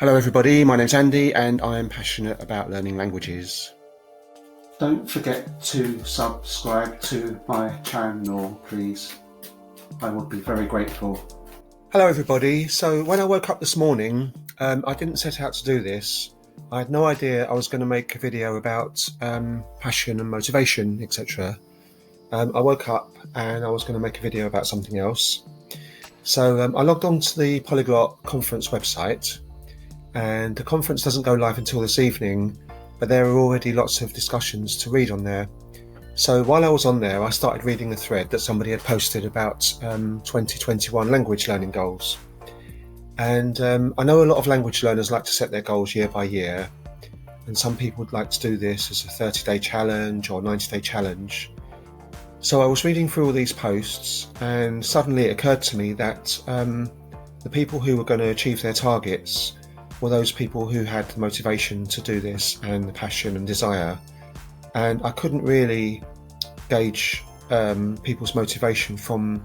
Hello everybody, my name's Andy and I am passionate about learning languages. Don't forget to subscribe to my channel, please. I would be very grateful. Hello everybody, so when I woke up this morning, I didn't set out to do this. I had no idea I was going to make a video about passion and motivation, etc. I woke up and I was going to make a video about something else. So I logged on to the Polyglot Conference website, and the conference doesn't go live until this evening, but there are already lots of discussions to read on there. So while I was on there, I started reading a thread that somebody had posted about 2021 language learning goals. And I know a lot of language learners like to set their goals year by year, and some people would like to do this as a 30-day challenge or 90-day challenge. So I was reading through all these posts, and suddenly it occurred to me that the people who were going to achieve their targets were those people who had the motivation to do this and the passion and desire. And I couldn't really gauge people's motivation from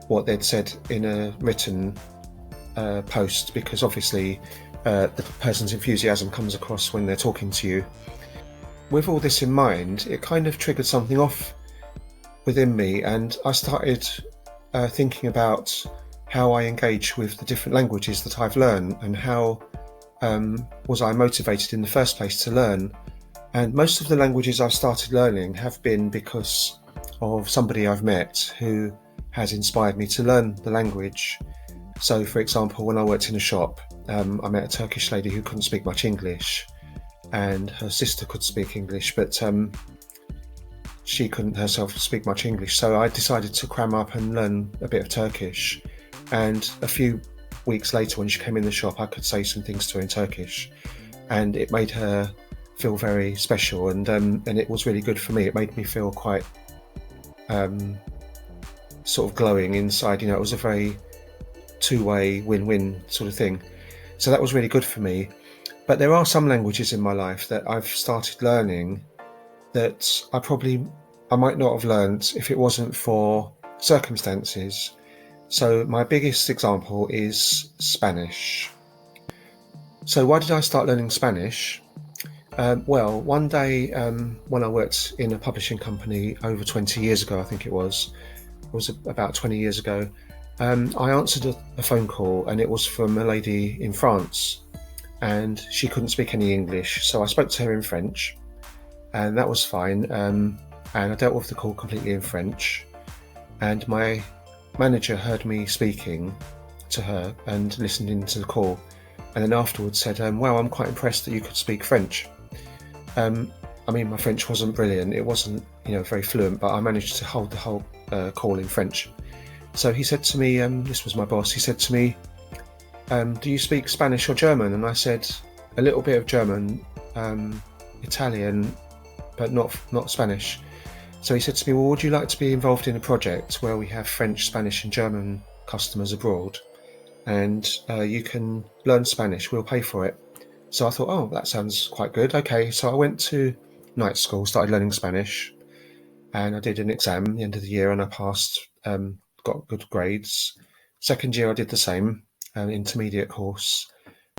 what they'd said in a written post, because obviously the person's enthusiasm comes across when they're talking to you. With all this in mind, it kind of triggered something off within me, and I started thinking about how I engage with the different languages that I've learned, and how was I motivated in the first place to learn. And most of the languages I've started learning have been because of somebody I've met who has inspired me to learn the language. So for example, when I worked in a shop, I met a Turkish lady who couldn't speak much English, and her sister could speak English, but she couldn't herself speak much English. So I decided to cram up and learn a bit of Turkish. And a few weeks later, when she came in the shop, I could say some things to her in Turkish, and it made her feel very special, and it was really good for me. It made me feel quite sort of glowing inside. It was a very two-way win-win sort of thing. So that was really good for me. But there are some languages in my life that I've started learning that I might not have learned if it wasn't for circumstances. So my biggest example is Spanish. So why did I start learning Spanish? Well, one day when I worked in a publishing company over 20 years ago, I think it was about 20 years ago, I answered a phone call, and it was from a lady in France, and she couldn't speak any English. So I spoke to her in French, and that was fine. And I dealt with the call completely in French, and my manager heard me speaking to her and listened into the call, and then afterwards said, wow, I'm quite impressed that you could speak French. I mean, my French wasn't brilliant, it wasn't very fluent, but I managed to hold the whole call in French. So he said to me, this was my boss, he said to me, do you speak Spanish or German? And I said, a little bit of German, Italian, but not Spanish. So he said to me, well, would you like to be involved in a project where we have French, Spanish and German customers abroad, and you can learn Spanish, we'll pay for it. So I thought, oh, that sounds quite good. Okay, so I went to night school, started learning Spanish, and I did an exam at the end of the year, and I passed, got good grades. Second year I did the same, intermediate course,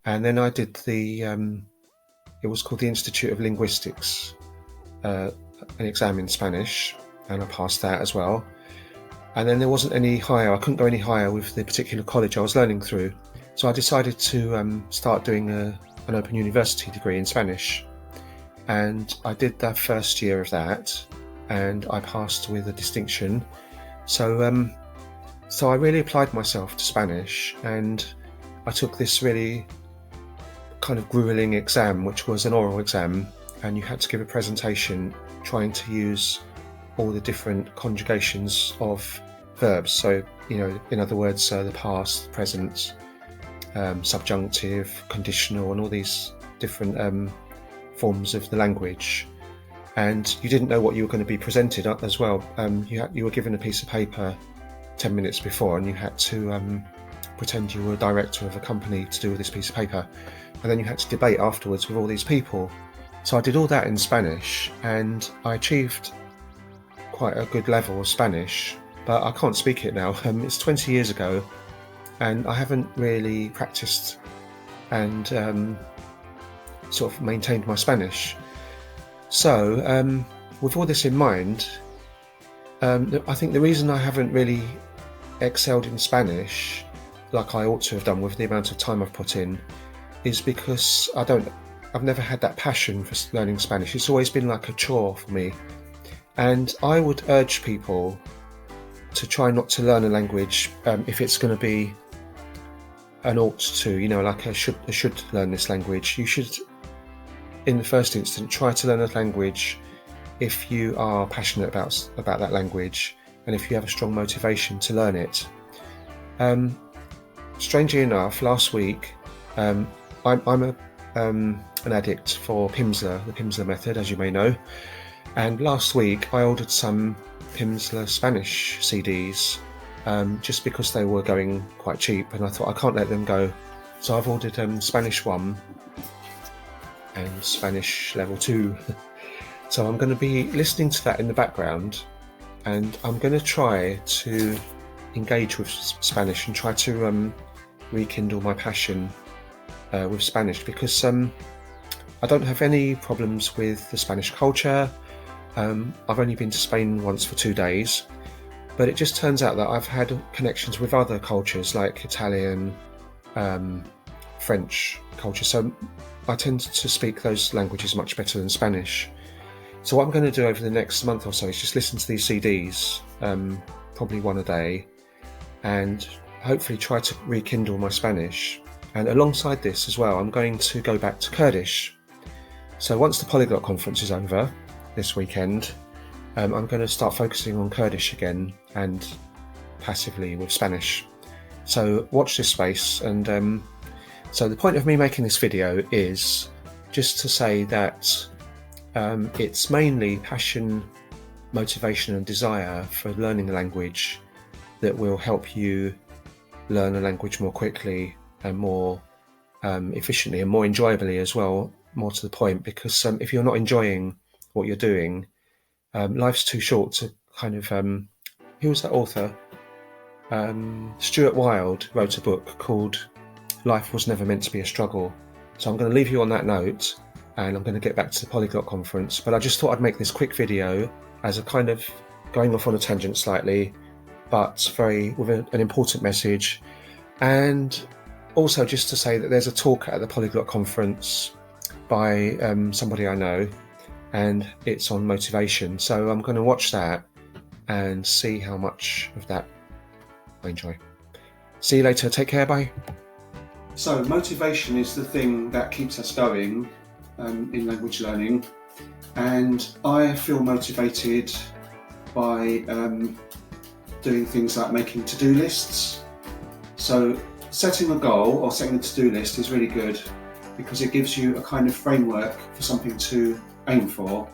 and then I did it was called the Institute of Linguistics, an exam in Spanish, and I passed that as well. And then there wasn't any higher, I couldn't go any higher with the particular college I was learning through, so I decided to start doing an Open University degree in Spanish, and I did that first year of that, and I passed with a distinction. So I really applied myself to Spanish, and I took this really kind of grueling exam, which was an oral exam, and you had to give a presentation trying to use all the different conjugations of verbs. So, in other words, the past, present, subjunctive, conditional, and all these different forms of the language. And you didn't know what you were going to be presented as well. You were given a piece of paper 10 minutes before, and you had to pretend you were a director of a company to do with this piece of paper. And then you had to debate afterwards with all these people. So I did all that in Spanish, and I achieved quite a good level of Spanish, but I can't speak it now. It's 20 years ago, and I haven't really practiced and sort of maintained my Spanish. So with all this in mind, I think the reason I haven't really excelled in Spanish like I ought to have done with the amount of time I've put in is because I've never had that passion for learning Spanish. It's always been like a chore for me. And I would urge people to try not to learn a language if it's going to be an ought to, like I should learn this language. You should, in the first instance, try to learn a language if you are passionate about that language and if you have a strong motivation to learn it. Strangely enough, last week, I'm an addict for Pimsleur, the Pimsleur method, as you may know. And last week I ordered some Pimsleur Spanish CDs just because they were going quite cheap, and I thought I can't let them go. So I've ordered Spanish 1 and Spanish level 2. So I'm going to be listening to that in the background, and I'm going to try to engage with Spanish and try to rekindle my passion with Spanish, because I don't have any problems with the Spanish culture. I've only been to Spain once for 2 days, but it just turns out that I've had connections with other cultures like Italian, French culture, so I tend to speak those languages much better than Spanish. So what I'm going to do over the next month or so is just listen to these CDs, probably one a day, and hopefully try to rekindle my Spanish. And alongside this as well, I'm going to go back to Kurdish. So once the Polyglot Conference is over this weekend, I'm going to start focusing on Kurdish again and passively with Spanish. So watch this space. And so the point of me making this video is just to say that it's mainly passion, motivation and desire for learning a language that will help you learn a language more quickly and more efficiently and more enjoyably as well, more to the point, because if you're not enjoying what you're doing, life's too short to kind of who was that author? Stuart Wilde wrote a book called Life Was Never Meant to Be a Struggle. So I'm going to leave you on that note, and I'm going to get back to the Polyglot Conference, but I just thought I'd make this quick video as a kind of going off on a tangent slightly, but with an important message. And also just to say that there's a talk at the Polyglot Conference by somebody I know, and it's on motivation. So I'm going to watch that and see how much of that I enjoy. See you later. Take care. Bye. So motivation is the thing that keeps us going in language learning, and I feel motivated by doing things like making to-do lists. So setting a goal or setting a to-do list is really good because it gives you a kind of framework for something to aim for.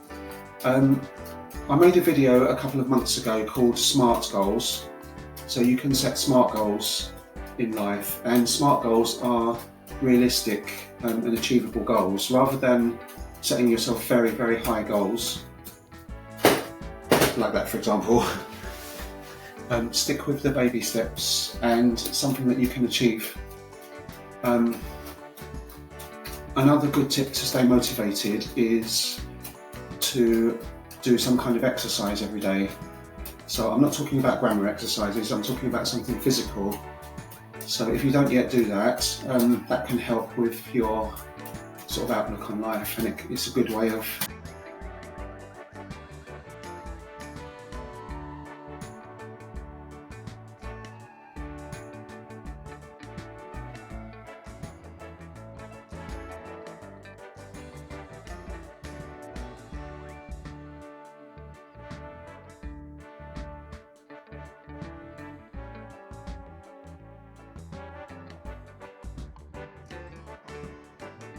I made a video a couple of months ago called SMART Goals. So you can set SMART goals in life, and SMART goals are realistic and achievable goals, rather than setting yourself very, very high goals, like that for example. Stick with the baby steps and something that you can achieve. Another good tip to stay motivated is to do some kind of exercise every day. So I'm not talking about grammar exercises, I'm talking about something physical. So if you don't yet do that, that can help with your sort of outlook on life, and it's a good way of